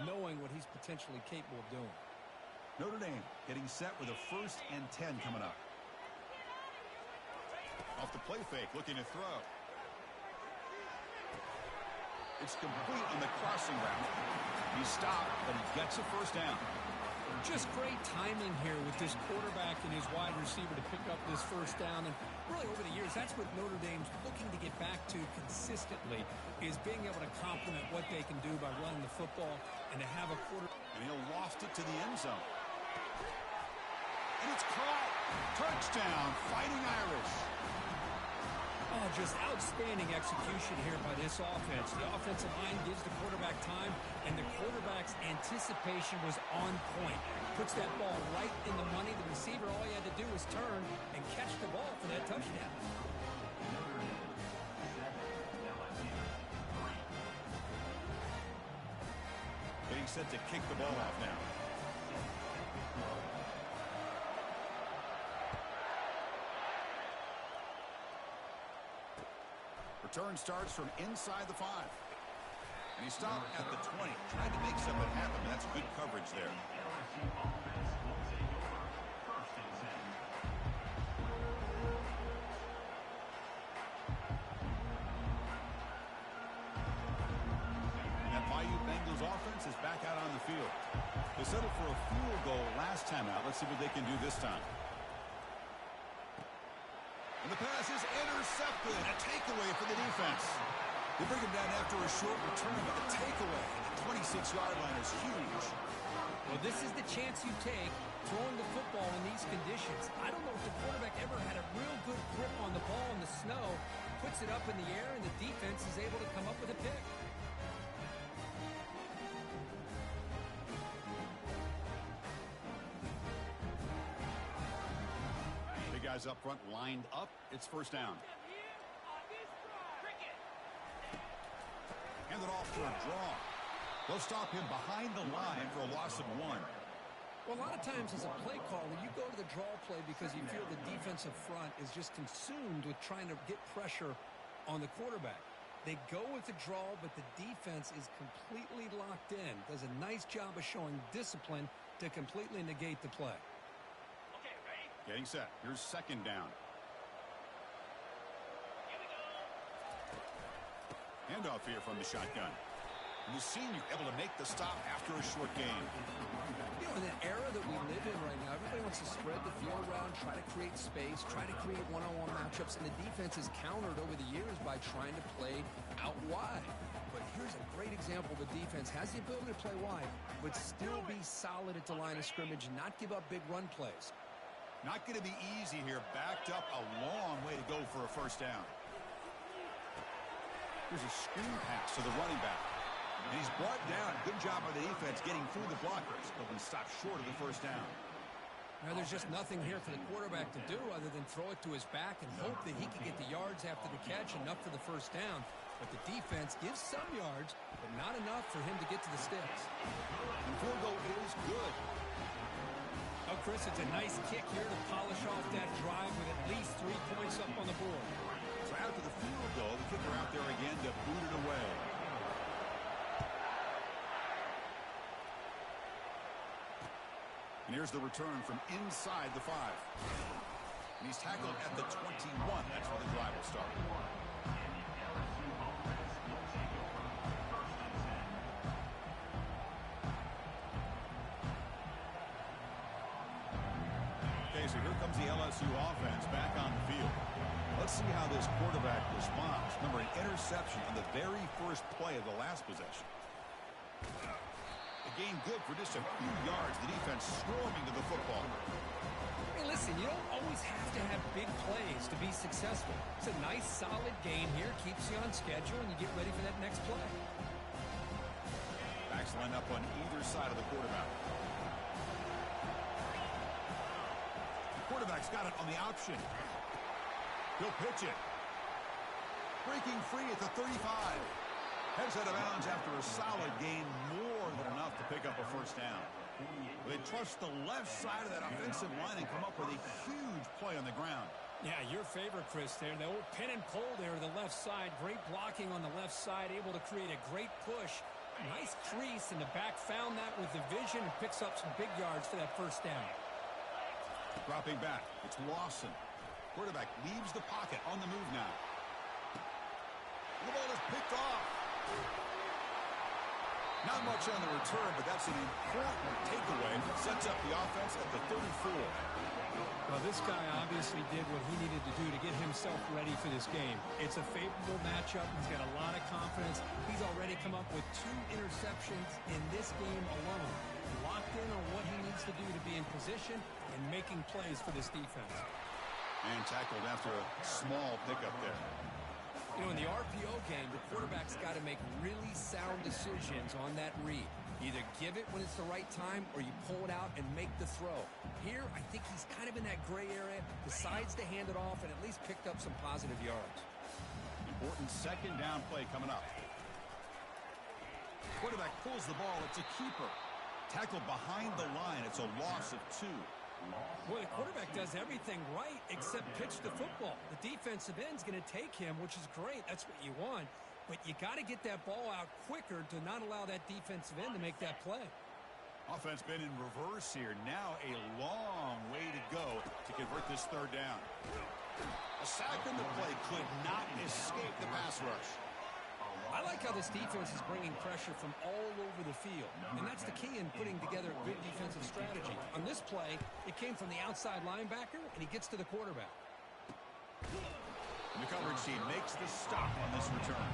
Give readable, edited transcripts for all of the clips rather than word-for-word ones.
knowing what he's potentially capable of doing. Notre Dame getting set with a 1st and 10 coming up. Off the play fake, looking to throw. It's complete on the crossing route. He stopped, but he gets a 1st down. Just great timing here with this quarterback and his wide receiver to pick up this 1st down. And really over the years, that's what Notre Dame's looking to get back to consistently, is being able to complement what they can do by running the football and to have a quarter. And he'll loft it to the end zone. And it's caught. Touchdown, Fighting Irish. Oh, just outstanding execution here by this offense. The offensive line gives the quarterback time, and the quarterback's anticipation was on point. Puts that ball right in the money. The receiver, all he had to do was turn and catch the ball for that touchdown. Getting set to kick the ball off now. Return starts from inside the 5. And he stopped at the 20, trying to make something happen. That's good coverage there. That Bayou Bengals offense is back out on the field. They settled for a field goal last time out. Let's see what they can do this time. And the pass is intercepted. A takeaway for the defense. They bring him down after a short return, but the takeaway at the 26-yard line is huge. Well, this is the chance you take throwing the football in these conditions. I don't know if the quarterback ever had a real good grip on the ball in the snow, puts it up in the air, and the defense is able to come up with a pick. Guys up front lined up. It's 1st down. Hand it off for a draw. They'll stop him behind the line for a loss of 1. Well, a lot of times as a play caller, you go to the draw play because you feel the defensive front is just consumed with trying to get pressure on the quarterback. They go with the draw, but the defense is completely locked in. Does a nice job of showing discipline to completely negate the play. Getting set. Here's 2nd down. Handoff here from the shotgun. And the senior able to make the stop after a short game. You know, in the era that we live in right now, everybody wants to spread the field around, try to create space, try to create one-on-one matchups, and the defense is countered over the years by trying to play out wide. But here's a great example of a defense has the ability to play wide, but still be solid at the line of scrimmage, not give up big run plays. Not going to be easy here. Backed up a long way to go for a 1st down. Here's a screen pass to the running back. And he's brought down. Good job by the defense getting through the blockers. But we stop short of the 1st down. Now, there's just nothing here for the quarterback to do other than throw it to his back and hope that he can get the yards after the catch, enough for the 1st down. But the defense gives some yards, but not enough for him to get to the sticks. And field goal is good. Oh, Chris, it's a nice kick here to polish off that drive with at least 3 points up on the board. So after the field goal, the kicker out there again to boot it away. And here's the return from inside the 5. And he's tackled at the 21. That's where the drive will start. Okay, so here comes the LSU offense back on the field. Let's see how this quarterback responds. Remember, an interception on the very first play of the last possession. The game good for just a few yards. The defense swarming to the football. Hey, listen, you don't always have to have big plays to be successful. It's a nice, solid game here. Keeps you on schedule, and you get ready for that next play. Backs line up on either side of the quarterback. Quarterback's got it on the option. He'll pitch it. Breaking free at the 35. Heads out of bounds after a solid gain, more than enough to pick up a 1st down. They trust the left side of that offensive line and come up with a huge play on the ground. Yeah, your favorite, Chris, there. The old pin and pull there to the left side. Great blocking on the left side, able to create a great push Nice crease, and the back found that with the vision and picks up some big yards for that first down. Dropping back, it's Lawson. Quarterback leaves the pocket on the move now. The ball is picked off. Not much on the return, but that's an important takeaway. Sets up the offense at the 34. Well, this guy obviously did what he needed to do to get himself ready for this game. It's a favorable matchup. He's got a lot of confidence. He's already come up with 2 interceptions in this game alone. Locked in on what he needs to do to be in position and making plays for this defense. And tackled after a small pickup there. You know, in the RPO game, the quarterback's got to make really sound decisions on that read. Either give it when it's the right time or you pull it out and make the throw. Here, I think he's kind of in that gray area, decides to hand it off and at least picked up some positive yards. Important second down play coming up. Quarterback pulls the ball. It's a keeper. Tackled behind the line. It's a loss of 2. Boy, the quarterback does everything right except pitch the football. The defensive end's going to take him, which is great. That's what you want. But you got to get that ball out quicker to not allow that defensive end to make that play. Offense been in reverse here. Now a long way to go to convert this third down. A sack in the play could not escape the pass rush. I like how this defense is bringing pressure from all over the field, and that's the key in putting together a good defensive strategy. On this play, it came from the outside linebacker, and he gets to the quarterback. And the coverage team makes the stop on this return.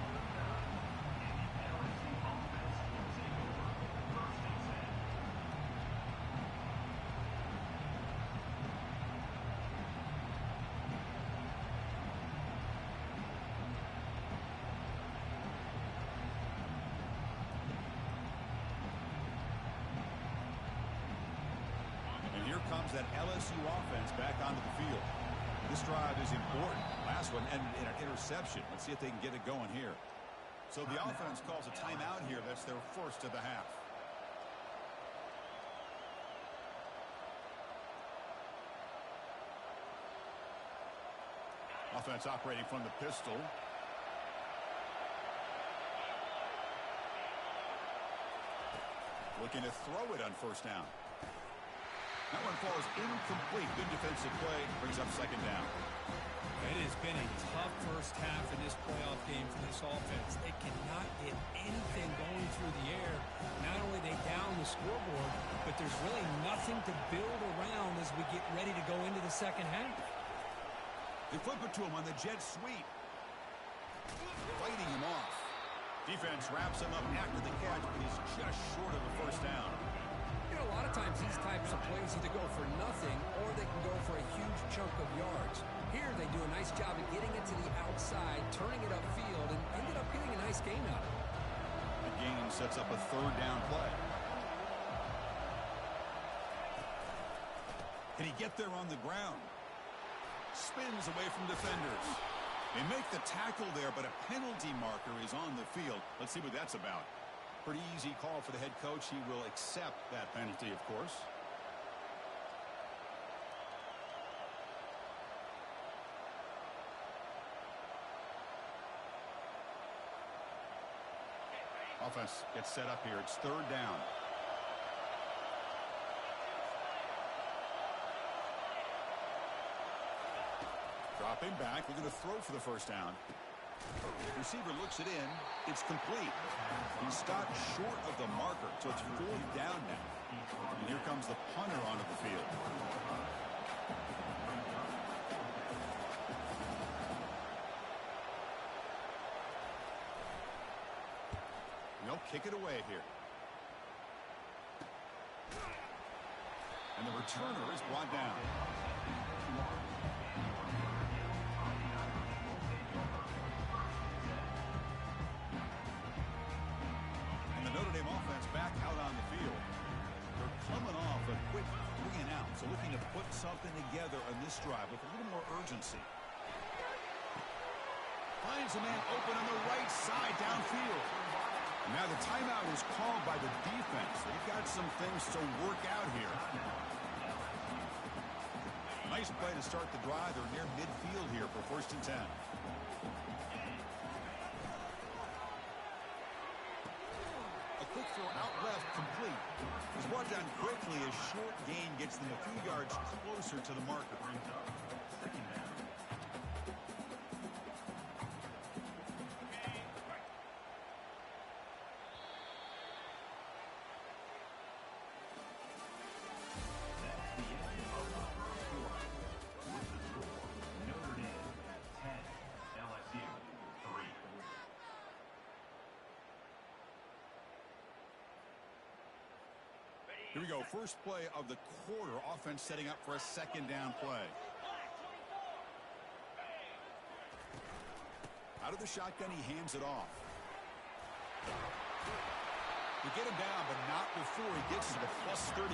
Here comes that LSU offense back onto the field. This drive is important. Last one ended in an interception. Let's see if they can get it going here. So the offense calls a timeout here. That's their first of the half. Offense operating from the pistol. Looking to throw it on first down. That one falls incomplete. Good defensive play. Brings up second down. It has been a tough first half in this playoff game for this offense. They cannot get anything going through the air. Not only they down the scoreboard, but there's really nothing to build around as we get ready to go into the second half. They flip it to him on the jet sweep. Fighting him off. Defense wraps him up after the catch, but he's just short of the first down. A lot of times these types of plays either go for nothing or they can go for a huge chunk of yards. Here they do a nice job of getting it to the outside, turning it upfield, and ended up getting a nice gain out of it. The gain sets up a third down play. Can he get there on the ground? Spins away from defenders. They make the tackle there, but a penalty marker is on the field. Let's see what that's about. Pretty easy call for the head coach. He will accept that penalty, of course. Offense gets set up here. It's third down. Dropping back. We're going to throw for the first down. Receiver looks it in. It's complete. He stopped short of the marker, so it's fourth down now. And here comes the punter onto the field. They'll kick it away here. And the returner is brought down. Back out on the field. They're coming off a quick 3 and out, so looking to put something together on this drive with a little more urgency. Finds a man open on the right side downfield. And now the timeout is called by the defense. They've got some things to work out here. Nice play to start the drive. They're near midfield here for first and 10. throw out left, complete. He's brought down quickly. A short gain gets them a few yards closer to the marker. Here we go. First play of the quarter. Offense setting up for a second down play. Out of the shotgun, he hands it off. They get him down, but not before he gets to the +38.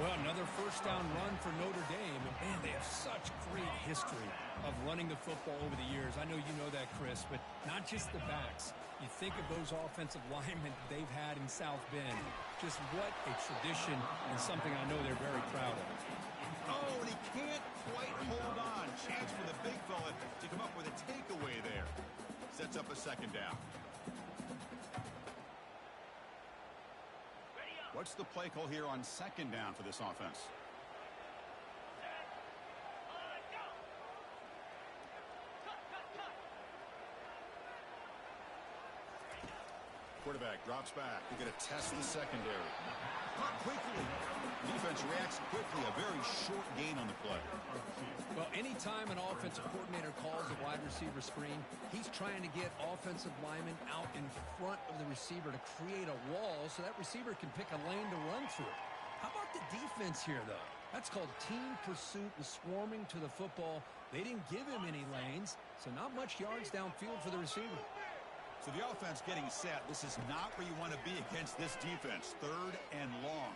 Well, another first down run for Notre Dame. And, man, they have such great history of running the football over the years. I know you know that, Chris, but not just the backs. You think of those offensive linemen they've had in South Bend. Just what a tradition and something I know they're very proud of. Oh, and he can't quite hold on. Chance for the big fella to come up with a takeaway there. Sets up a second down. What's the play call here on second down for this offense? Quarterback drops back. They're going to test the secondary. Caught quickly. Defense reacts quickly. A very short gain on the play. Well, anytime an offensive coordinator calls a wide receiver screen, he's trying to get offensive linemen out in front of the receiver to create a wall so that receiver can pick a lane to run through. How about the defense here, though? That's called team pursuit and swarming to the football. They didn't give him any lanes, so not much yards downfield for the receiver. So the offense getting set. This is not where you want to be against this defense. Third and long.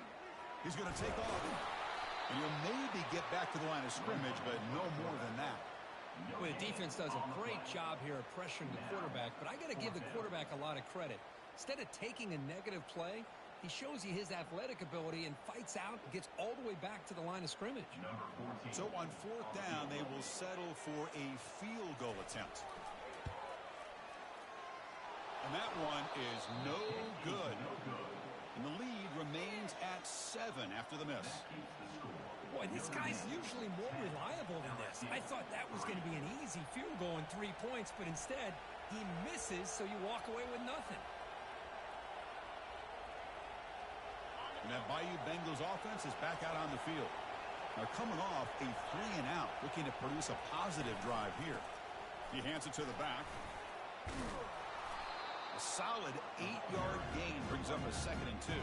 He's going to take off. And he'll maybe get back to the line of scrimmage, but no more than that. Well, the defense does a great job here of pressuring the quarterback, but I got to give the quarterback a lot of credit. Instead of taking a negative play, he shows you his athletic ability and fights out and gets all the way back to the line of scrimmage. So on fourth down, they will settle for a field goal attempt. And that one is no good. And the lead remains at 7 after the miss. Boy, this guy's usually more reliable than this. I thought that was going to be an easy field goal and 3 points, but instead, he misses, so you walk away with nothing. And that Bayou Bengals offense is back out on the field. They're coming off a 3-and-out, looking to produce a positive drive here. He hands it to the back. A solid 8-yard gain brings up a 2nd and 2.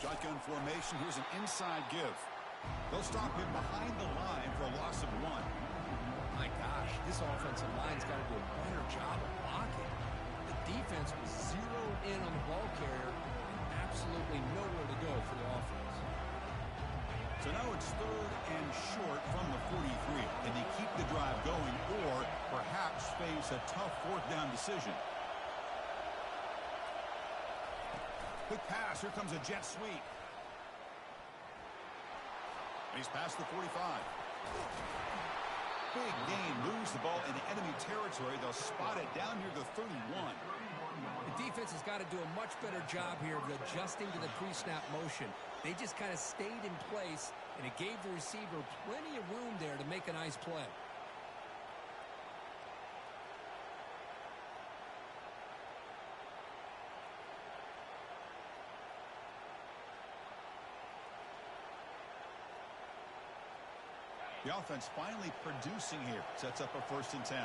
Shotgun formation. Here's an inside give. They'll stop him behind the line for a loss of 1. My gosh, this offensive line's got to do a better job of blocking. The defense was zeroed in on the ball carrier and absolutely nowhere to go for the offense. So now it's 3rd and short from the 43. Can they keep the drive going or perhaps face a tough 4th down decision? Quick pass. Here comes a jet sweep. And he's past the 45. Big gain. Lose the ball in enemy territory. They'll spot it down near the 31. The defense has got to do a much better job here of adjusting to the pre-snap motion. They just kind of stayed in place, and it gave the receiver plenty of room there to make a nice play. The offense finally producing here. Sets up a 1st and 10.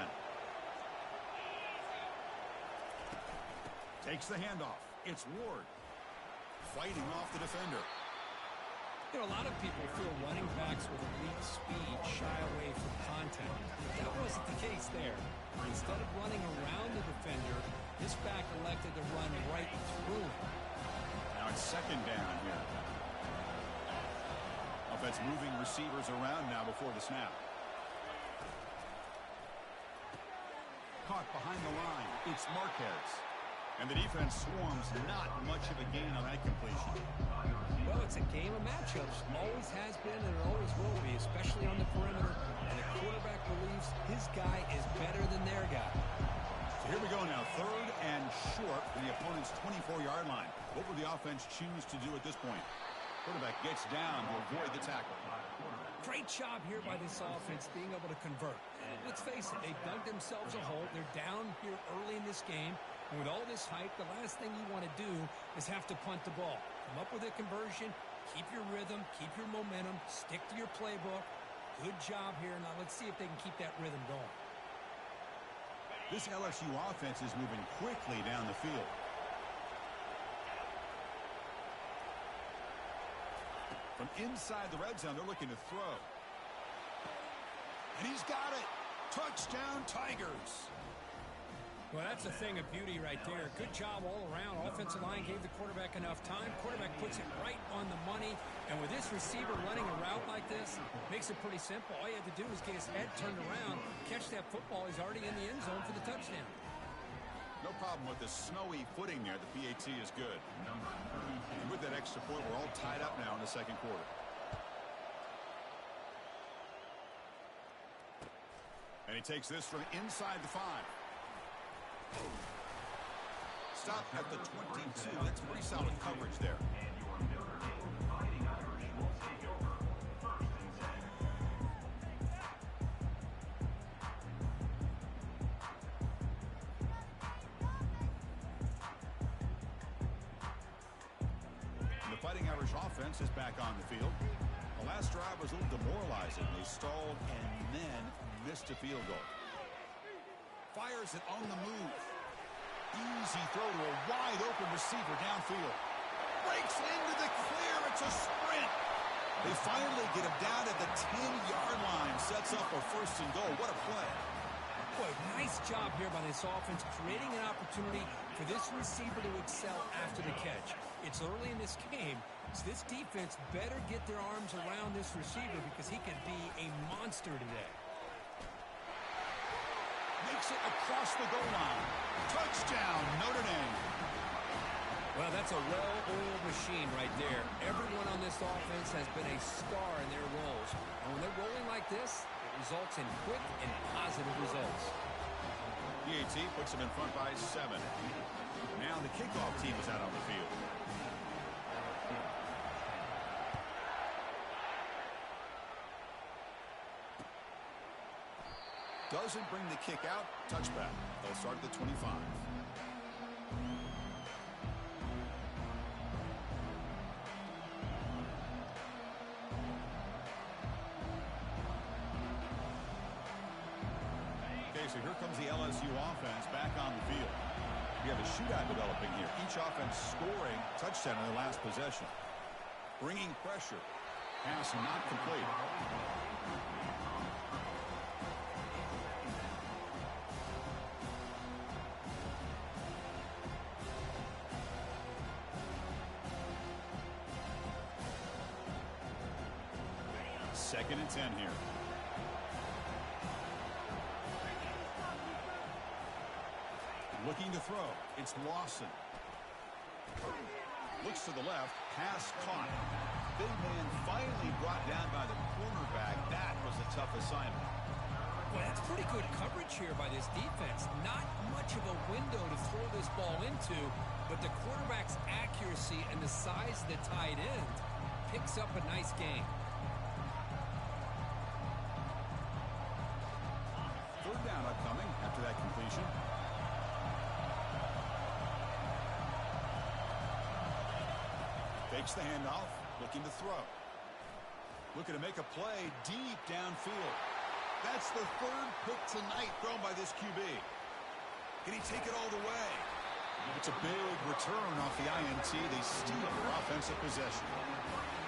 Takes the handoff. It's Ward. Fighting off the defender. You know, a lot of people feel running backs with elite speed shy away from contact. But that wasn't the case there. Instead of running around the defender, this back elected to run right through him. Now it's 2nd down here. Offense moving receivers around now before the snap. behind the line. It's Marquez. And the defense swarms, not much of a gain on that completion. Well, it's a game of matchups. Always has been and it always will be, especially on the perimeter. And the quarterback believes his guy is better than their guy. So here we go now. 3rd and short from the opponent's 24-yard line. What will the offense choose to do at this point? Quarterback gets down to avoid the tackle. Great job here by this offense being able to convert. Let's face it, they dug themselves a hole. They're down here early in this game. And with all this hype, the last thing you want to do is have to punt the ball. Come up with a conversion, keep your rhythm, keep your momentum, stick to your playbook. Good job here. Now let's see if they can keep that rhythm going. This LSU offense is moving quickly down the field. From inside the red zone, they're looking to throw. And he's got it. Touchdown, Tigers. Well, that's a thing of beauty right there. Good job all around. Offensive line gave the quarterback enough time. Quarterback puts it right on the money. And with this receiver running a route like this, makes it pretty simple. All you had to do was get his head turned around, catch that football. He's already in the end zone for the touchdown. No problem with the snowy footing there. The PAT is good. And with that extra point, we're all tied up now in the second quarter. And he takes this from inside the 5. Stop at the 22. That's pretty solid coverage there. The Fighting Irish offense is back on the field. The last drive was a little demoralizing. They stalled and then missed a field goal. Fires it on the move. Easy throw to a wide-open receiver downfield. Breaks into the clear. It's a sprint. They finally get him down at the 10-yard line. Sets up a 1st and goal. What a play. Boy, nice job here by this offense, creating an opportunity for this receiver to excel after the catch. It's early in this game, so this defense better get their arms around this receiver because he could be a monster today. Makes it across the goal line. Touchdown, Notre Dame. Well, that's a well-oiled machine right there. Everyone on this offense has been a star in their roles. And when they're rolling like this, it results in quick and positive results. PAT puts them in front by 7. Now the kickoff team is out on the field. Doesn't bring the kick out. Touchback. They'll start at the 25. Okay, so here comes the LSU offense back on the field. We have a shootout developing here. Each offense scoring touchdown in their last possession. Bringing pressure. Pass not complete. Second and 10 here. Looking to throw. It's Lawson. Looks to the left. Pass caught. Big man finally brought down by the cornerback. That was a tough assignment. Well, that's pretty good coverage here by this defense. Not much of a window to throw this ball into, but the quarterback's accuracy and the size of the tight end picks up a nice gain. Third down upcoming after that completion. Fakes the handoff, looking to throw. Looking to make a play deep downfield. That's the 3rd pick tonight thrown by this QB. Can he take it all the way? It's a big return off the INT. They steal their offensive possession.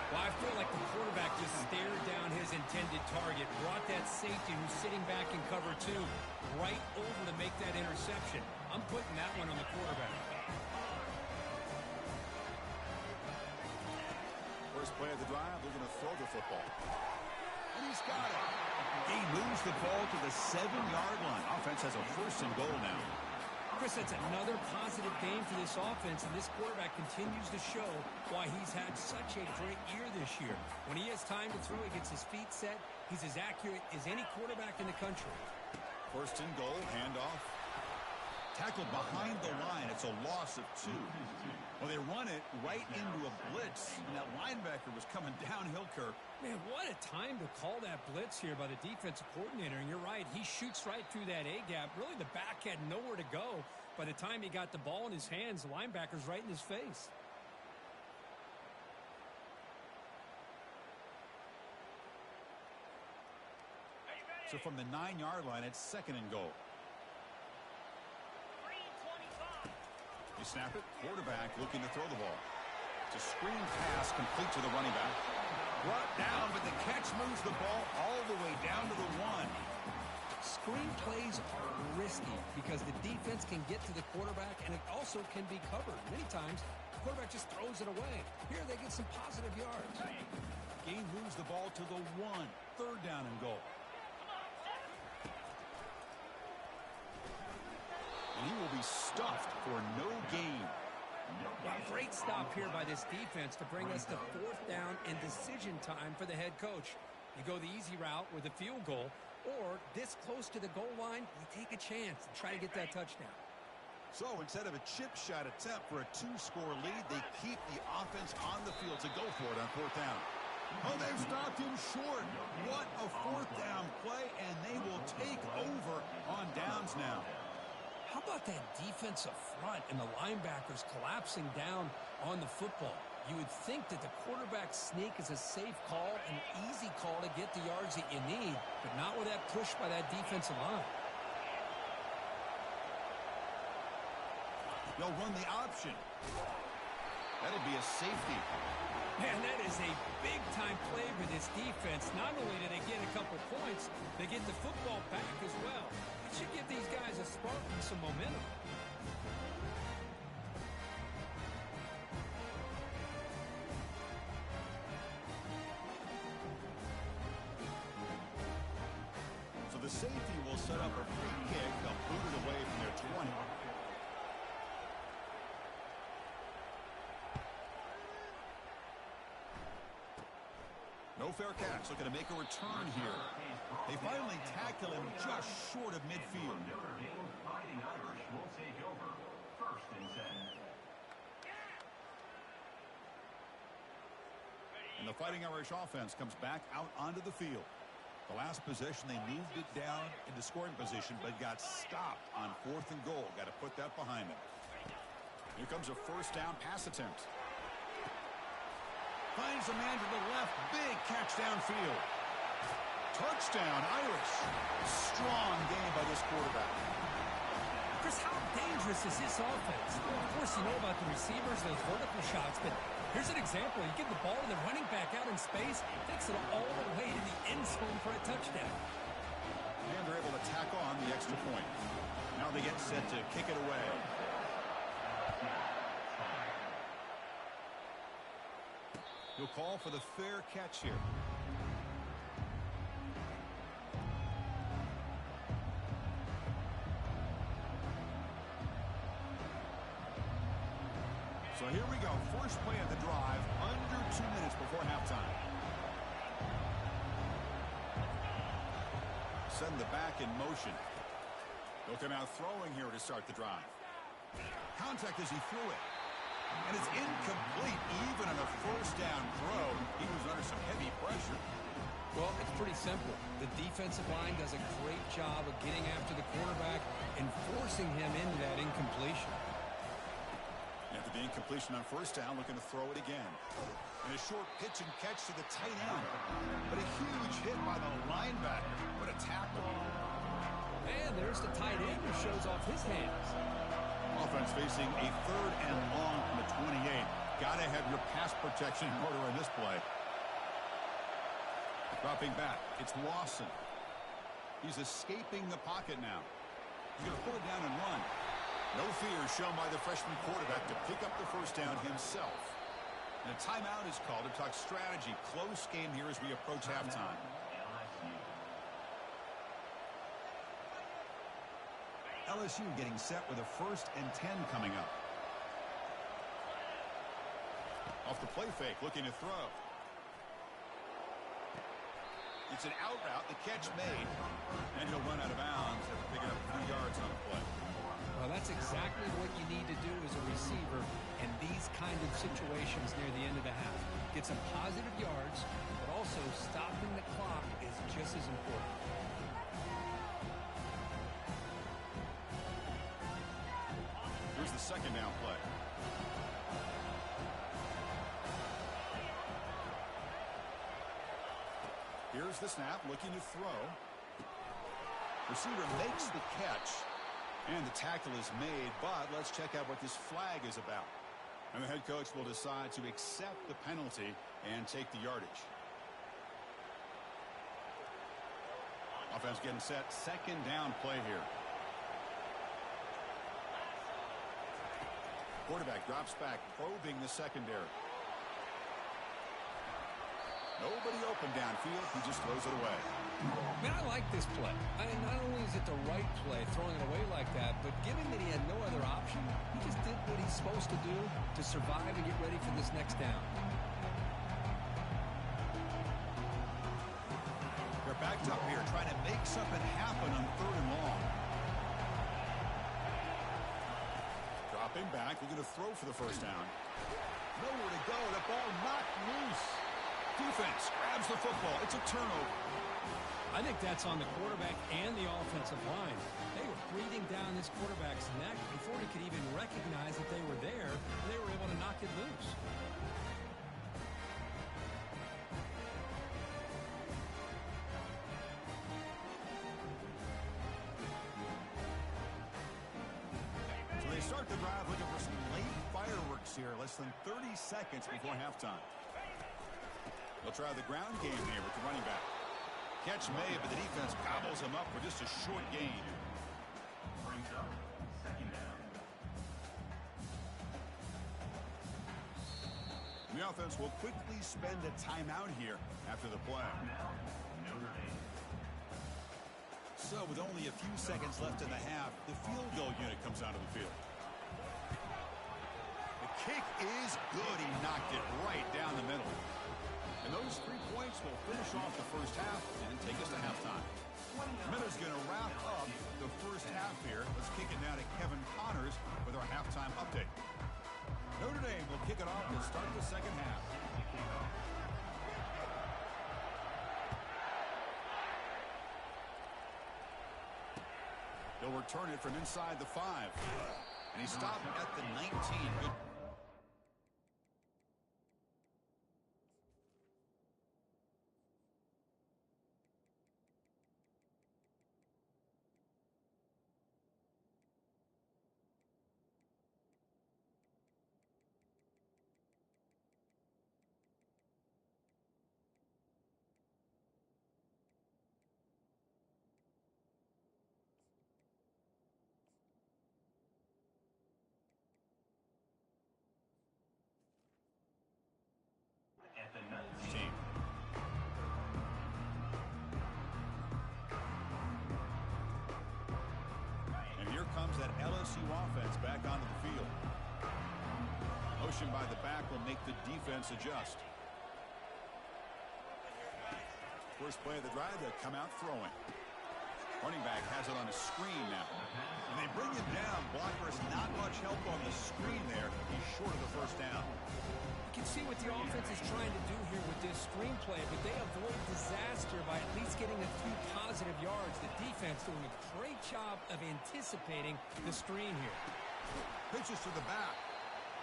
Well, I feel like the quarterback just stared down his intended target, brought that safety who's sitting back in cover 2 right over to make that interception. I'm putting that one on the quarterback. First play of the drive, they're going to throw the football. And he's got it. He moves the ball to the 7-yard line. Offense has a 1st and goal now. Chris, that's another positive game for this offense, and this quarterback continues to show why he's had such a great year this year. When he has time to throw, he gets his feet set. He's as accurate as any quarterback in the country. 1st and goal, handoff. Tackled behind the line. It's a loss of 2. Well, they run it right into a blitz, and that linebacker was coming downhill, Kirk. Man, what a time to call that blitz here by the defensive coordinator. And you're right, he shoots right through that A-gap. Really, the back had nowhere to go. By the time he got the ball in his hands, the linebacker's right in his face. So from the 9-yard line, it's 2nd and goal. You snap it, quarterback looking to throw the ball. It's a screen pass complete to the running back. Brought down, but the catch moves the ball all the way down to the 1. Screen plays are risky because the defense can get to the quarterback, and it also can be covered. Many times, the quarterback just throws it away. Here, they get some positive yards. Gain moves the ball to the 1. 3rd down and goal. And he will be stuffed for no gain. Well, great stop here by this defense to bring us to 4th down and decision time for the head coach. You go the easy route with a field goal, or this close to the goal line, you take a chance and try to get that touchdown. So instead of a chip shot attempt for a 2-score lead, they keep the offense on the field to go for it on 4th down. Oh, they've stopped him short. What a 4th down play, and they will take over on downs now. How about that defensive front and the linebackers collapsing down on the football? You would think that the quarterback sneak is a safe call, an easy call to get the yards that you need, but not with that push by that defensive line. They'll run the option. That'll be a safety. Man, that is a big-time play for this defense. Not only do they get a couple points, they get the football back as well. It should give these guys a spark and some momentum. So the safety will set up a free kick. They'll boot it away from their 20. No fair catch. Looking to make a return here. They finally tackle him just short of midfield. And the Fighting Irish offense comes back out onto the field. The last possession, they moved it down into scoring position, but got stopped on 4th and goal. Got to put that behind them. Here comes a 1st down pass attempt. Finds a man to the left. Big catch downfield. Touchdown, Irish. Strong game by this quarterback. Chris, how dangerous is this offense? Of course, you know about the receivers, those vertical shots, but here's an example. You get the ball to the running back out in space, takes it all the way to the end zone for a touchdown. And they're able to tack on the extra point. Now they get set to kick it away. He'll call for the fair catch here. So here we go. First play of the drive, under 2 minutes before halftime. Send the back in motion. They'll come out throwing here to start the drive. Contact as he threw it. And it's incomplete. Even on a 1st down throw, he was under some heavy pressure. Well, it's pretty simple. The defensive line does a great job of getting after the quarterback and forcing him into that incompletion. After the incompletion on 1st down, looking to throw it again. And a short pitch and catch to the tight end. But a huge hit by the linebacker. What a tackle. And there's the tight end who shows off his hands. Offense facing a 3rd and long from the 28. Got to have your pass protection in order on this play. Dropping back. It's Lawson. He's escaping the pocket now. He's going to pull it down and run. No fear shown by the freshman quarterback to pick up the 1st down himself. And a timeout is called to talk strategy. Close game here as we approach halftime. LSU getting set with a 1st and 10 coming up. Off the play fake, looking to throw. It's an out route, the catch made, and he'll run out of bounds after picking up 3 yards on the play. Well, that's exactly what you need to do as a receiver in these kind of situations near the end of the half. Get some positive yards, but also stopping the clock is just as important. Here's the 2nd down play. Here's the snap, looking to throw. Receiver makes the catch, and the tackle is made, but let's check out what this flag is about. And the head coach will decide to accept the penalty and take the yardage. Offense getting set, 2nd down play here. Quarterback drops back, probing the secondary. Nobody open downfield. He just throws it away. Man, I like this play. Not only is it the right play, throwing it away like that, but given that he had no other option, he just did what he's supposed to do to survive and get ready for this next down. They're backed up here, trying to make something happen on 3rd and long. Dropping back, looking to throw for the 1st down. Nowhere to go. The ball knocked loose. Defense grabs the football. It's a turnover. I think that's on the quarterback and the offensive line. They were breathing down this quarterback's neck before he could even recognize that they were there. They were able to knock it loose. So they start the drive looking for some late fireworks here. Less than 30 seconds before halftime. They'll try the ground game here with the running back. Catch made, but the defense gobbles him up for just a short gain. The offense will quickly spend a timeout here after the play. So with only a few seconds left in the half, the field goal unit comes out of the field. The kick is good. He knocked it right down the middle. And those 3 points will finish off the 1st half and take us to halftime. Miller's going to wrap up the 1st half here. Let's kick it now to Kevin Connors with our halftime update. Notre Dame will kick it off to start the 2nd half. They'll return it from inside the 5. And he stopped at the 19. Good. Team. And here comes that LSU offense back onto the field. Motion by the back will make the defense adjust. First play of the drive, they'll come out throwing. Running back has it on a screen now. And they bring him down. Blockers not much help on the screen there. He's short of the 1st down. You can see what the offense is trying to do here with this screenplay, but they avoid disaster by at least getting a few positive yards. The defense doing a great job of anticipating the screen here. Pitches to the back.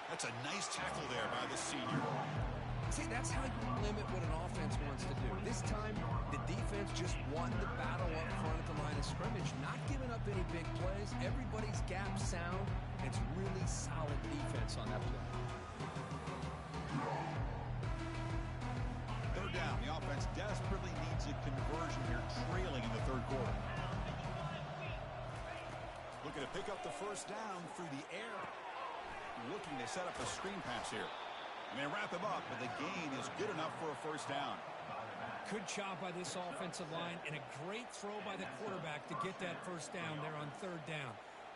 That's a nice tackle there by the senior. See, that's how you limit what an offense wants to do. This time, the defense just won the battle up front at the line of scrimmage, not giving up any big plays. Everybody's gap sound. It's really solid defense on that play. 3rd down. The offense desperately needs a conversion here, trailing in the 3rd quarter. Looking to pick up the 1st down through the air. Looking to set up a screen pass here. And they wrap him up, but the gain is good enough for a 1st down. Good job by this offensive line and a great throw by the quarterback to get that 1st down there on 3rd down.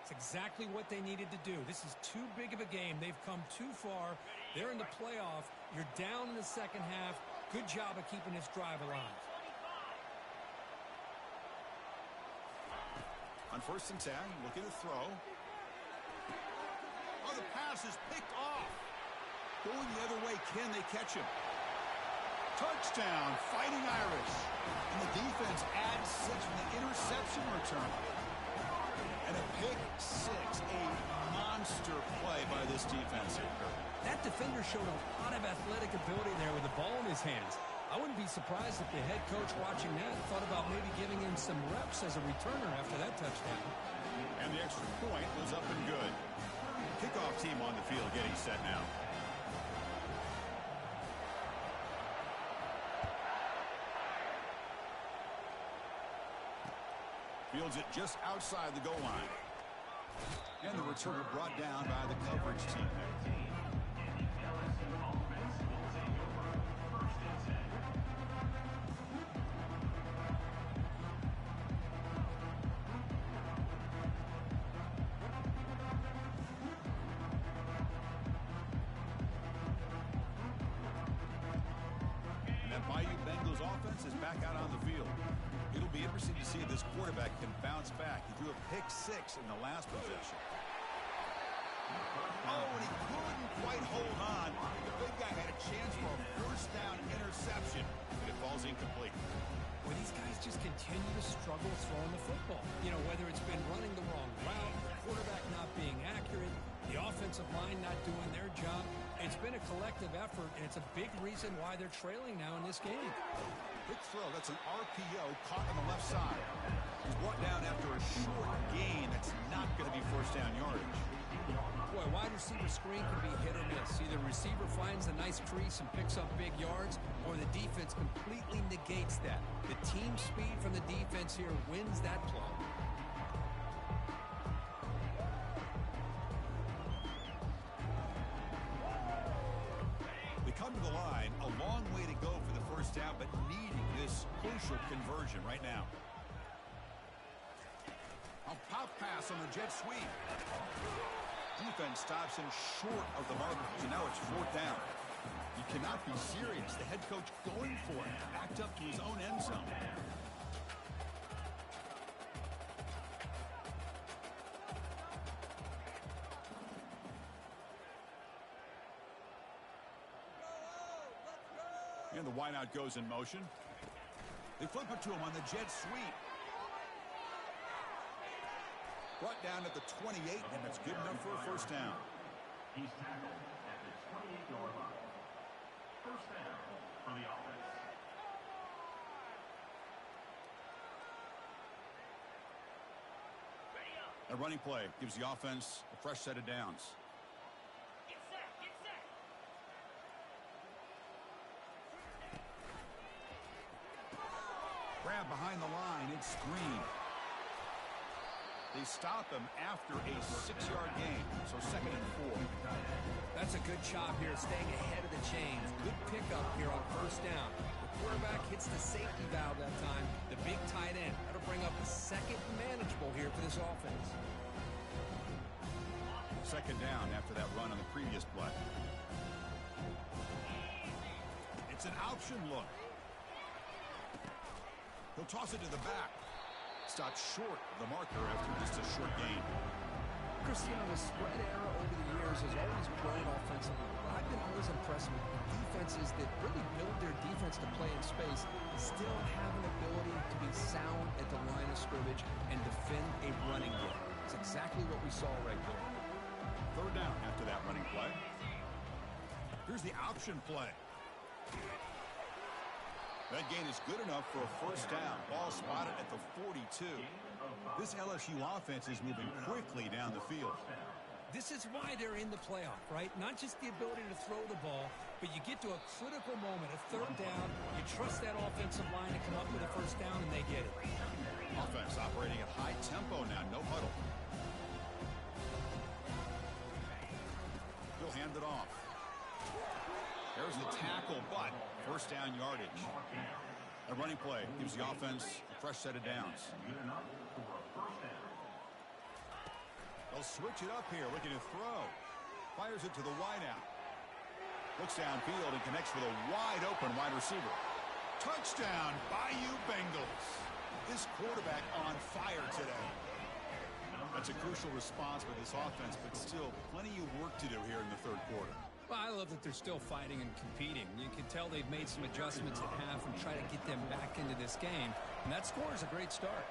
It's exactly what they needed to do. This is too big of a game. They've come too far. They're in the playoff. You're down in the second half. Good job of keeping this drive alive. On 1st and 10, looking to throw. Oh, the pass is picked off. Going the other way, can they catch him? Touchdown, Fighting Irish. And the defense adds 6 from the interception return. And a pick 6, a monster play by this defense here. That defender showed a lot of athletic ability there with the ball in his hands. I wouldn't be surprised if the head coach watching that thought about maybe giving him some reps as a returner after that touchdown. And the extra point was up and good. Kickoff team on the field getting set now. Fields it just outside the goal line. And the returner brought down by the coverage team. And that Bayou Bengals offense is back out on the field. It'll be interesting to see if this quarterback can bounce back. He threw a pick 6 in the last possession. Oh, and he couldn't quite hold on. The big guy had a chance for a 1st down interception, but it falls incomplete. Well, these guys just continue to struggle throwing the football. You know, whether it's been running the wrong route, the quarterback not being accurate, the offensive line not doing their job. It's been a collective effort, and it's a big reason why they're trailing now in this game. Quick throw. That's an RPO caught on the left side. He's brought down after a short gain. That's not going to be 1st down yardage. Boy, wide receiver screen can be hit or miss. Either receiver finds a nice crease and picks up big yards, or the defense completely negates that. The team speed from the defense here wins that play. They come to the line, a long way to go for the 1st down, but needing this crucial conversion right now. A pop pass on the jet sweep. Defense stops him short of the marker, and now it's 4th down. You cannot be serious. The head coach going for it, backed up to his own end zone. And the wideout goes in motion. They flip it to him on the jet sweep. Brought down at the 28, and it's good enough for a 1st down. He's tackled at the 28-yard line. 1st down for the offense. A running play gives the offense a fresh set of downs. Get set, get set. Grab behind the line, it's screen. They stop him after a 6-yard gain, so 2nd and 4. That's a good job here, staying ahead of the chains. Good pickup here on 1st down. The quarterback hits the safety valve that time, the big tight end. That'll bring up a 2nd manageable here for this offense. 2nd down after that run on the previous play. It's an option look. He'll toss it to the back. Stopped short of the marker after just a short gain. Cristiano, the spread era over the years has always grown offensively. But I've been always impressed with defenses that really build their defense to play in space and still have an ability to be sound at the line of scrimmage and defend a running game. It's exactly what we saw right there. 3rd down after that running play. Here's the option play. That gain is good enough for a 1st down. Ball spotted at the 42. This LSU offense is moving quickly down the field. This is why they're in the playoff, right? Not just the ability to throw the ball, but you get to a critical moment, a 3rd down. You trust that offensive line to come up with a 1st down, and they get it. Offense operating at high tempo now, no huddle. He'll hand it off. There's the tackle, but 1st down yardage. A running play gives the offense a fresh set of downs. They'll switch it up here, looking to throw. Fires it to the wideout. Looks downfield and connects with a wide-open wide receiver. Touchdown, Bayou Bengals. This quarterback on fire today. That's a crucial response by this offense, but still plenty of work to do here in the third quarter. Well, I love that they're still fighting and competing. You can tell they've made some adjustments at half and try to get them back into this game. And that score is a great start.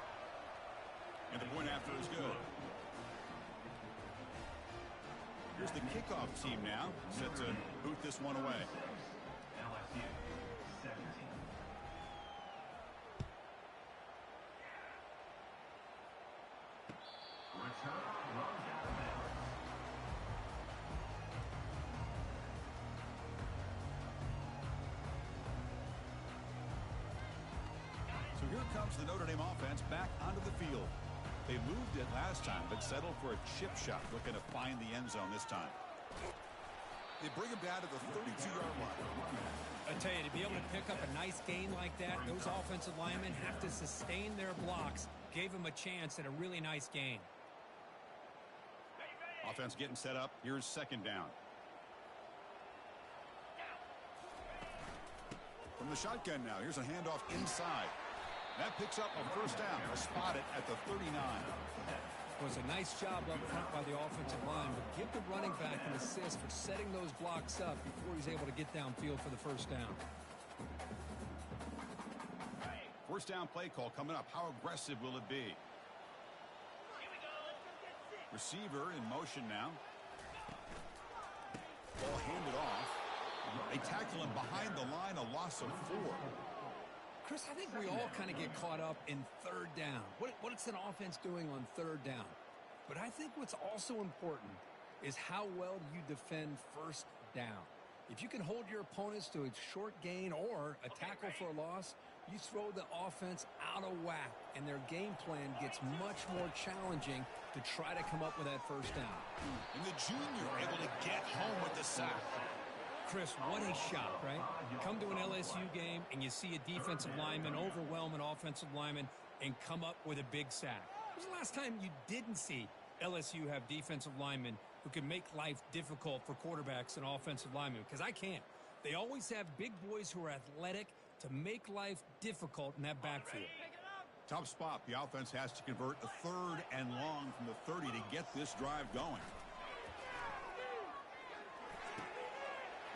And the point after is good. Here's the kickoff team now, set to boot this one away. LSU 17. Return runs out of bounds. So here comes the Notre Dame offense back onto the field. They moved it last time, but settled for a chip shot, looking to find the end zone this time. They bring him down to the 32-yard line. I tell you, to be able to pick up a nice gain like that, those offensive linemen have to sustain their blocks. Gave them a chance at a really nice gain. Offense getting set up. Here's second down. From the shotgun now, here's a handoff inside. That picks up a first down. They'll spot it at the 39. It was a nice job up front by the offensive line, but give the running back an assist for setting those blocks up before he's able to get downfield for the first down. First down play call coming up. How aggressive will it be? Receiver in motion now. Ball handed off. They tackle him behind the line, a loss of 4. Chris, I think we all kind of get caught up in third down. What's an offense doing on third down? But I think what's also important is how well you defend first down. If you can hold your opponents to a short gain or a tackle for a loss, you throw the offense out of whack, and their game plan gets much more challenging to try to come up with that first down. And the junior able to get home with the sack. Chris, what a shot, right? You come to an LSU game and you see a defensive lineman overwhelm an offensive lineman and come up with a big sack. When was the last time you didn't see LSU have defensive linemen who can make life difficult for quarterbacks and offensive linemen? Because I can't. They always have big boys who are athletic to make life difficult in that backfield. Tough spot. The offense has to convert a third and long from the 30 to get this drive going.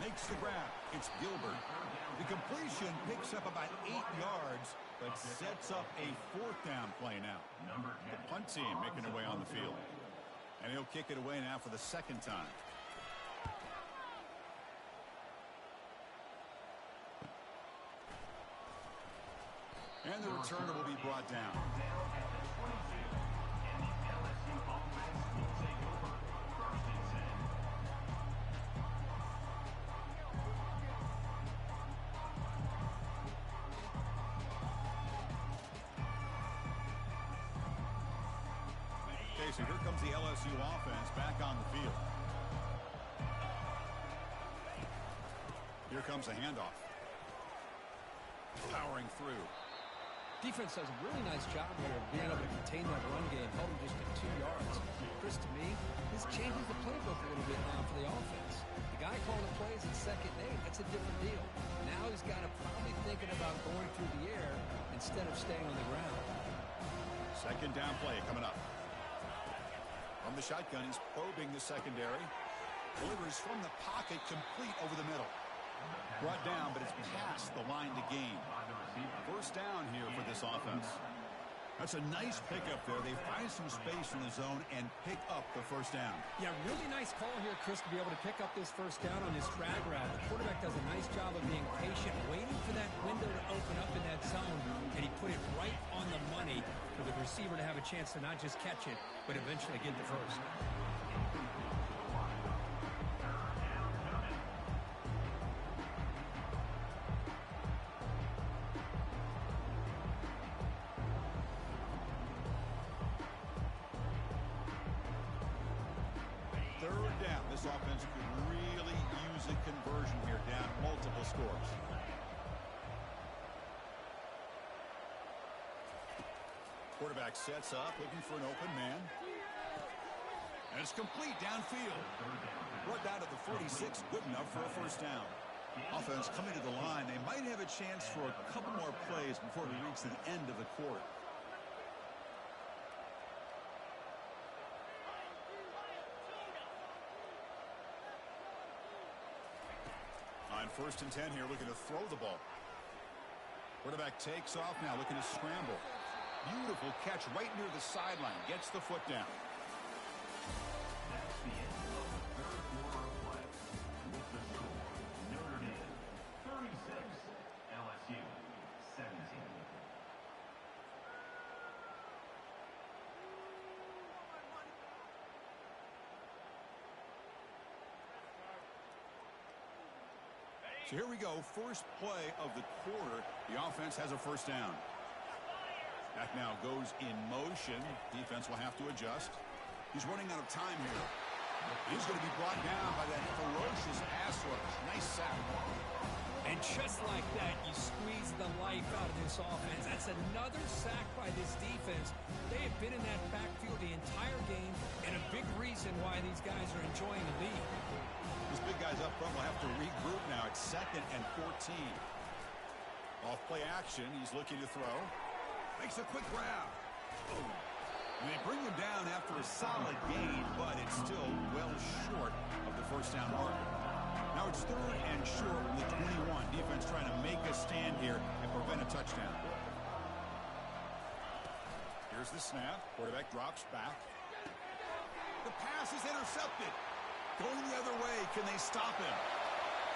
Makes the grab. It's Gilbert. The completion picks up about 8 yards, but sets up a fourth down play now. The punt team making their way on the field. And he'll kick it away now for the second time. And the returner will be brought down. So here comes the LSU offense back on the field. Here comes a handoff. Powering through. Defense does a really nice job here of being able to contain that run game, held him just to 2 yards. Chris, to me, this changes the playbook a little bit now for the offense. The guy calling the plays at second and 8, that's a different deal. Now he's got to probably thinking about going through the air instead of staying on the ground. Second down play coming up. From the shotgun, he's probing the secondary. Delivers from the pocket, complete over the middle. Brought down, but it's past the line to gain. First down here for this offense. That's a nice pickup there. They find some space in the zone and pick up the first down. Yeah, really nice call here, Chris, to be able to pick up this first down on this drag route. The quarterback does a nice job of being patient, waiting for that window to open up in that zone, and he put it right on the money for the receiver to have a chance to not just catch it, but eventually get the first. Third down. This offense could really use a conversion here, down multiple scores. Quarterback sets up, looking for an open man. And it's complete downfield. Brought down to the 46, good enough for a first down. Offense coming to the line. They might have a chance for a couple more plays before we reach the end of the quarter. On 1st and 10 here, looking to throw the ball. Quarterback takes off now, looking to scramble. Beautiful catch right near the sideline. Gets the foot down. That's the end of the third quarter of play. With the score, Notre Dame 36, LSU 17. So here we go, first play of the quarter. The offense has a first down. Back now goes in motion. Defense will have to adjust. He's running out of time here. He's going to be brought down by that ferocious pass rush. Nice sack. And just like that, you squeeze the life out of this offense. That's another sack by this defense. They have been in that backfield the entire game, and a big reason why these guys are enjoying the lead. These big guys up front will have to regroup now. It's 2nd and 14. Off play action. He's looking to throw. Makes a quick grab. And they bring him down after a solid gain, but it's still well short of the first down marker. Now it's 3rd and short from the 21. Defense trying to make a stand here and prevent a touchdown. Here's the snap. Quarterback drops back. The pass is intercepted. Going the other way. Can they stop him?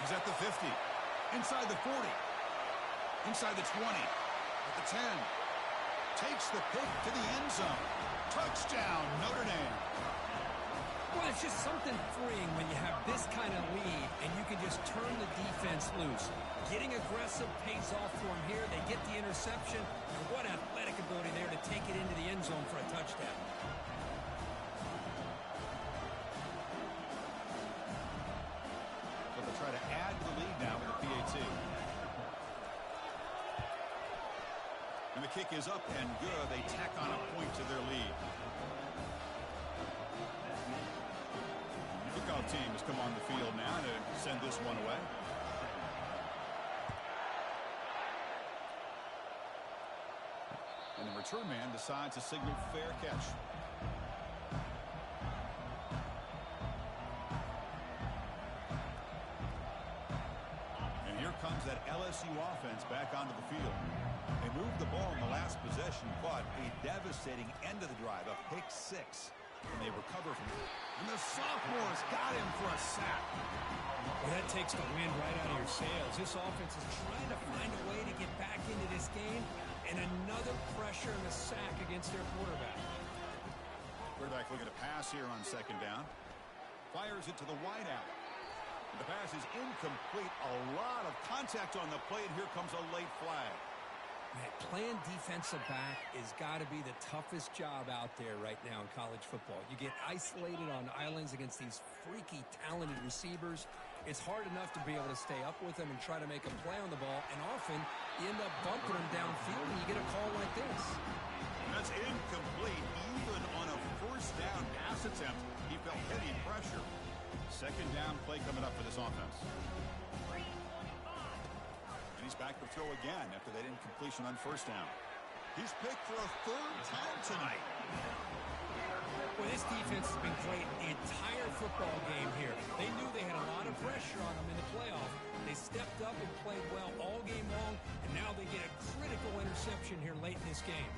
He's at the 50. Inside the 40. Inside the 20. At the 10. Takes the pick to the end zone. Touchdown, Notre Dame. Well, it's just something freeing when you have this kind of lead and you can just turn the defense loose. Getting aggressive pays off for them here. They get the interception. And what athletic ability there to take it into the end zone for a touchdown. So they'll try to add to the lead now with the PAT. And the kick is up and good. They tack on a point to their lead. Kickoff team has come on the field now to send this one away. And the return man decides to signal fair catch. And here comes that LSU offense back onto the field. They moved the ball in the last possession, but a devastating end of the drive, a pick 6. And they recover from it. And the sophomores got him for a sack. Well, that takes the wind right out of your sails. This offense is trying to find a way to get back into this game, and another pressure and a sack against their quarterback. Quarterback looking to pass here on 2nd down. Fires it to the wideout. The pass is incomplete. A lot of contact on the play, and here comes a late flag. Man, playing defensive back has got to be the toughest job out there right now in college football. You get isolated on islands against these freaky, talented receivers. It's hard enough to be able to stay up with them and try to make a play on the ball, and often you end up bumping them downfield and you get a call like this. That's incomplete. Even on a first down pass attempt, he felt heavy pressure. 2nd down play coming up for this offense. He's back to throw again after that incompletion on 1st down. He's picked for a 3rd time tonight. Well, this defense has been great the entire football game here. They knew they had a lot of pressure on them in the playoff. They stepped up and played well all game long, and now they get a critical interception here late in this game.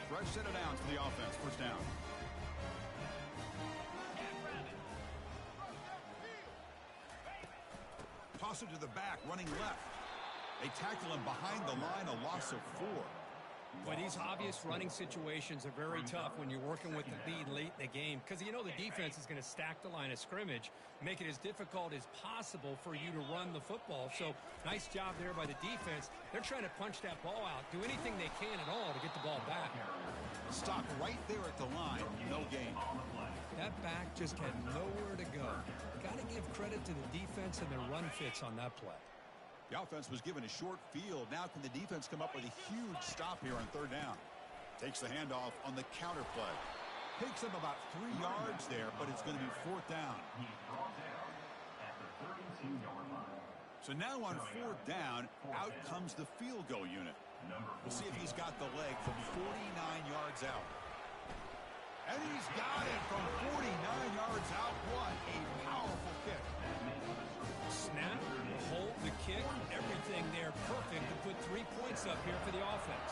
Fresh set of downs for the offense. 1st down. Toss it to the back, running left. They tackle him behind the line, a loss of 4. Boy, these obvious running situations are very tough when you're working with the lead late in the game because you know the defense is going to stack the line of scrimmage, make it as difficult as possible for you to run the football. So nice job there by the defense. They're trying to punch that ball out, do anything they can at all to get the ball back. Stop right there at the line, no gain. That back just had nowhere to go. Got to give credit to the defense and their run fits on that play. The offense was given a short field. Now can the defense come up with a huge stop here on 3rd down? Takes the handoff on the counter play. Picks up about 3 yards there, but it's going to be 4th down. He's brought down at the 32-yard line. So now on 4th down, out comes the field goal unit. We'll see if he's got the leg from 49 yards out. And he's got it from 49 yards out. What a powerful kick. Snap, hold, the kick, everything there perfect to put 3 points up here for the offense.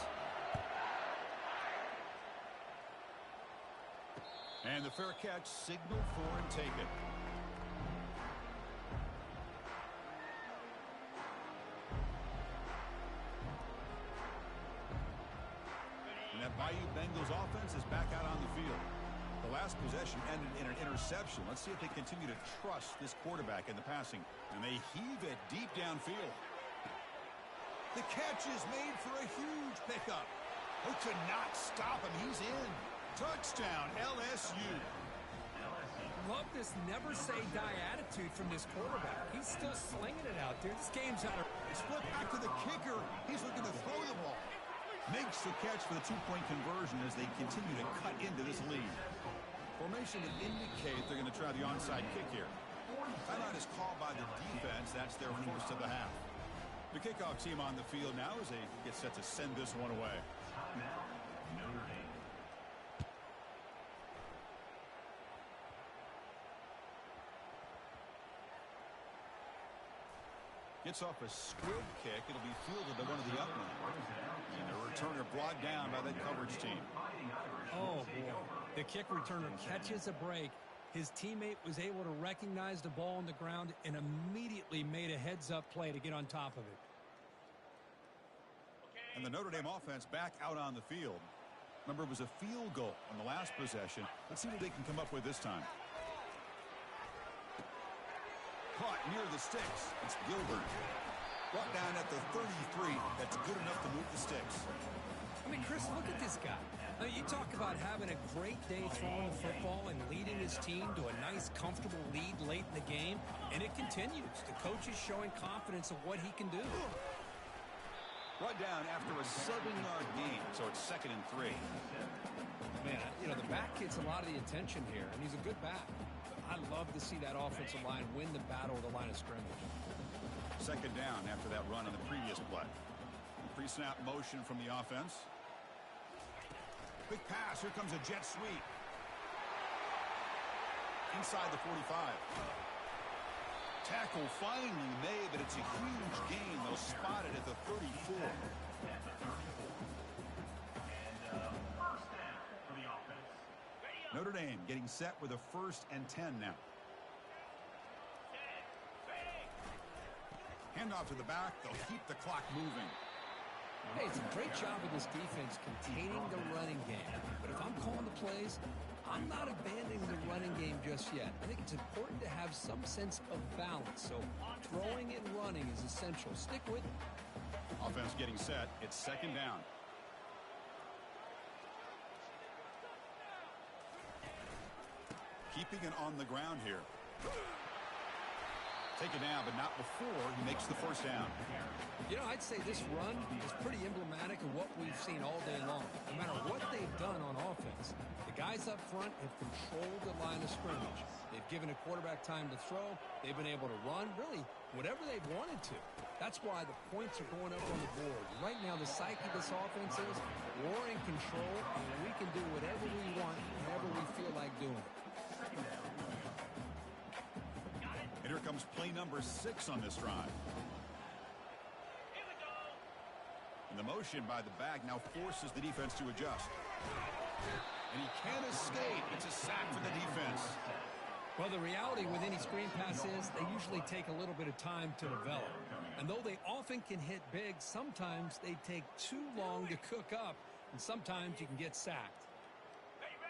And the fair catch signaled for and taken. And that Bayou Bengals offense is back out on the field. The last possession ended in an interception. Let's see if they continue to trust this quarterback in the passing. And they heave it deep downfield. The catch is made for a huge pickup. Who could not stop him? He's in. Touchdown, LSU. Love this never-say-die attitude from this quarterback. He's still slinging it out there. This game's out of... It's flipped back to the kicker. He's looking to throw the ball. Makes the catch for the 2-point conversion as they continue to cut into this lead. Formation would indicate they're going to try the onside kick here. Timeout is called by the defense. That's their first of the half. The kickoff team on the field now as they get set to send this one away. Timeout, Notre Dame. Gets off a squib kick. It'll be fielded by one of the up men. And the returner brought down by that coverage team. Oh, boy. The kick returner catches a break. His teammate was able to recognize the ball on the ground and immediately made a heads-up play to get on top of it. And the Notre Dame offense back out on the field. Remember, it was a field goal on the last possession. Let's see what they can come up with this time. Caught near the sticks. It's Gilbert. Brought down at the 33. That's good enough to move the sticks. I mean, Chris, look at this guy. I mean, you talk about having a great day throwing the football and leading his team to a nice, comfortable lead late in the game, and it continues. The coach is showing confidence of what he can do. Brought down after a 7-yard gain, so it's 2nd and 3. Man, you know, the back gets a lot of the attention here, and he's a good back. I love to see that offensive line win the battle of the line of scrimmage. 2nd down after that run on the previous play. Pre-snap motion from the offense. Quick pass. Here comes a jet sweep. Inside the 45. Tackle finally made, but it's a huge gain. They'll spot it at the 34. Notre Dame getting set with a 1st and 10 now. Handoff to the back. They'll keep the clock moving. Hey, it's a great job of this defense containing the running game. But if I'm calling the plays, I'm not abandoning the running game just yet. I think it's important to have some sense of balance. So throwing and running is essential. Stick with it. Offense getting set. It's 2nd down. Keeping it on the ground here. Take it down, but not before he makes the 1st down. You know, I'd say this run is pretty emblematic of what we've seen all day long. No matter what they've done on offense, the guys up front have controlled the line of scrimmage. They've given a quarterback time to throw. They've been able to run, really, whatever they've wanted to. That's why the points are going up on the board. Right now, the psyche of this offense is we're in control, and we can do whatever we want, whenever we feel like doing it. And here comes play number 6 on this drive. And the motion by the back now forces the defense to adjust. And he can't escape. It's a sack for the defense. Well, the reality with any screen pass is they usually take a little bit of time to develop. And though they often can hit big, sometimes they take too long to cook up, and sometimes you can get sacked.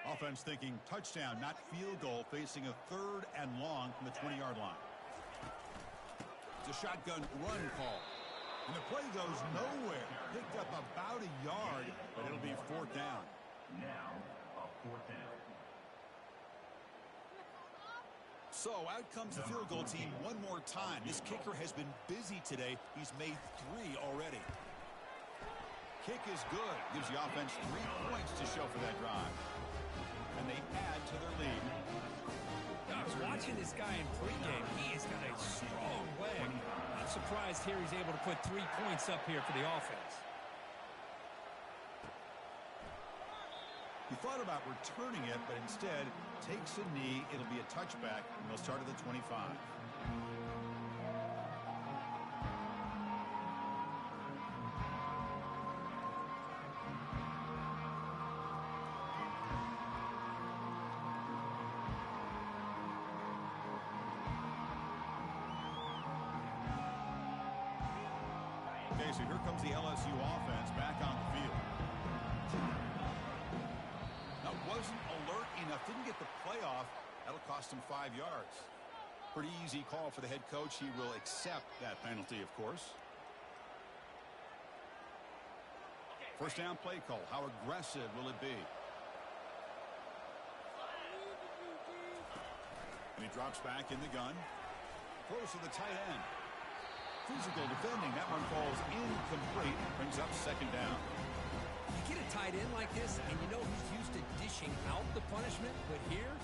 Offense thinking touchdown, not field goal, facing a 3rd and long from the 20-yard line. It's a shotgun run call. And the play goes nowhere. Picked up about a yard, but it'll be 4th down. Now, a 4th down. So out comes the field goal team one more time. This kicker has been busy today. He's made 3 already. Kick is good. Gives the offense 3 points to show for that drive. And and they add to their lead. I was watching this guy in pregame. He has got a strong leg. I'm surprised here he's able to put 3 points up here for the offense. He thought about returning it, but instead takes a knee. It'll be a touchback, and they'll start at the 25. Okay, so here comes the LSU offense back on the field. Now, wasn't alert enough, didn't get the play off. That'll cost him 5 yards. Pretty easy call for the head coach. He will accept that penalty, of course. First down play call. How aggressive will it be? And he drops back in the gun. Throws to the tight end. Physical defending. That one falls incomplete. Brings up second down. You get a tight end like this, and you know he's used to dishing out the punishment, but here,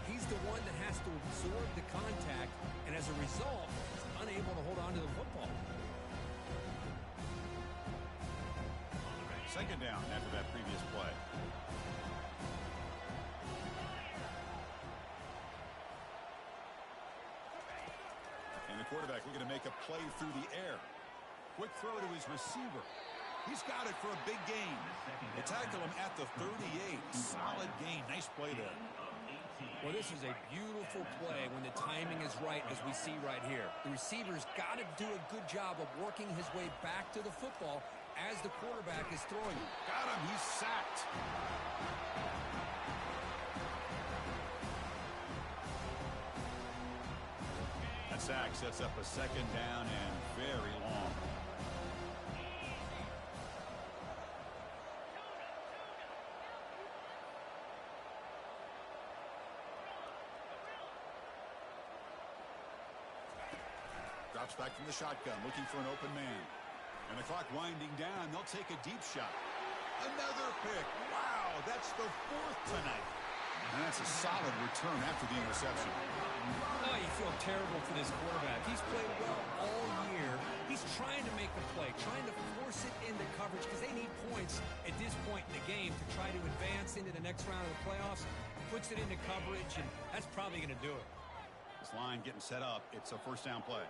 he's the one that has to absorb the contact, and as a result, he's unable to hold on to the football. Second down after that previous play. And the quarterback looking to make a play through the air. Quick throw to his receiver. He's got it for a big gain. They tackle him at the 38. Solid gain. Nice play there. Well, this is a beautiful play when the timing is right, as we see right here. The receiver's got to do a good job of working his way back to the football as the quarterback is throwing it. Got him. He's sacked. That sack sets up a second down and very long. Drops back from the shotgun, looking for an open man. And the clock winding down, they'll take a deep shot. Another pick. Wow, that's the 4th tonight. And that's a solid return after the interception. Oh, you feel terrible for this quarterback. He's played well all year. He's trying to make the play, trying to force it into coverage because they need points at this point in the game to try to advance into the next round of the playoffs. Puts it into coverage, and that's probably going to do it. This line getting set up. It's a first down play.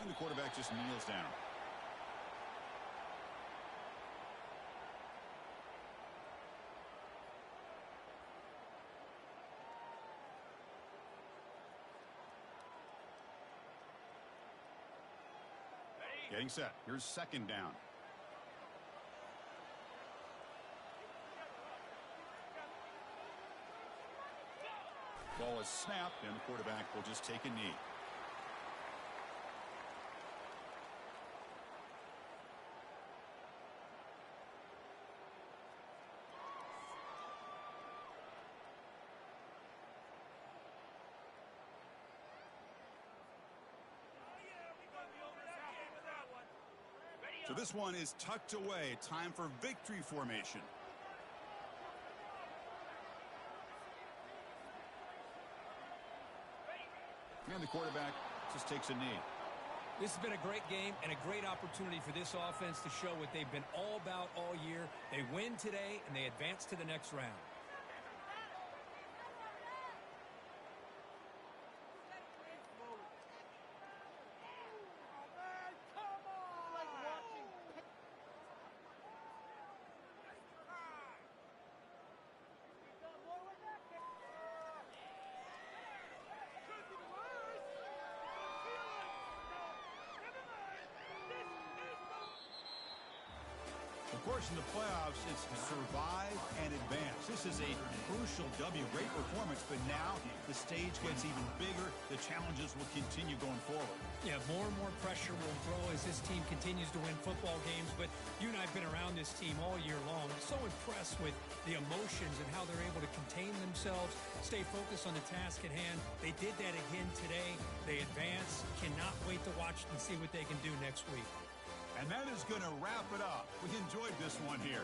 And the quarterback just kneels down. Getting set. Here's second down. Ball is snapped, and the quarterback will just take a knee. So this one is tucked away. Time for victory formation. And the quarterback just takes a knee. This has been a great game and a great opportunity for this offense to show what they've been all about all year. They win today, and they advance to the next round. Of course, in the playoffs, it's to survive and advance. This is a crucial W. Great performance, but now the stage gets even bigger. The challenges will continue going forward. Yeah, more and more pressure will grow as this team continues to win football games, but you and I have been around this team all year long. I'm so impressed with the emotions and how they're able to contain themselves, stay focused on the task at hand. They did that again today. They advance. Cannot wait to watch and see what they can do next week. And that is going to wrap it up. We enjoyed this one here.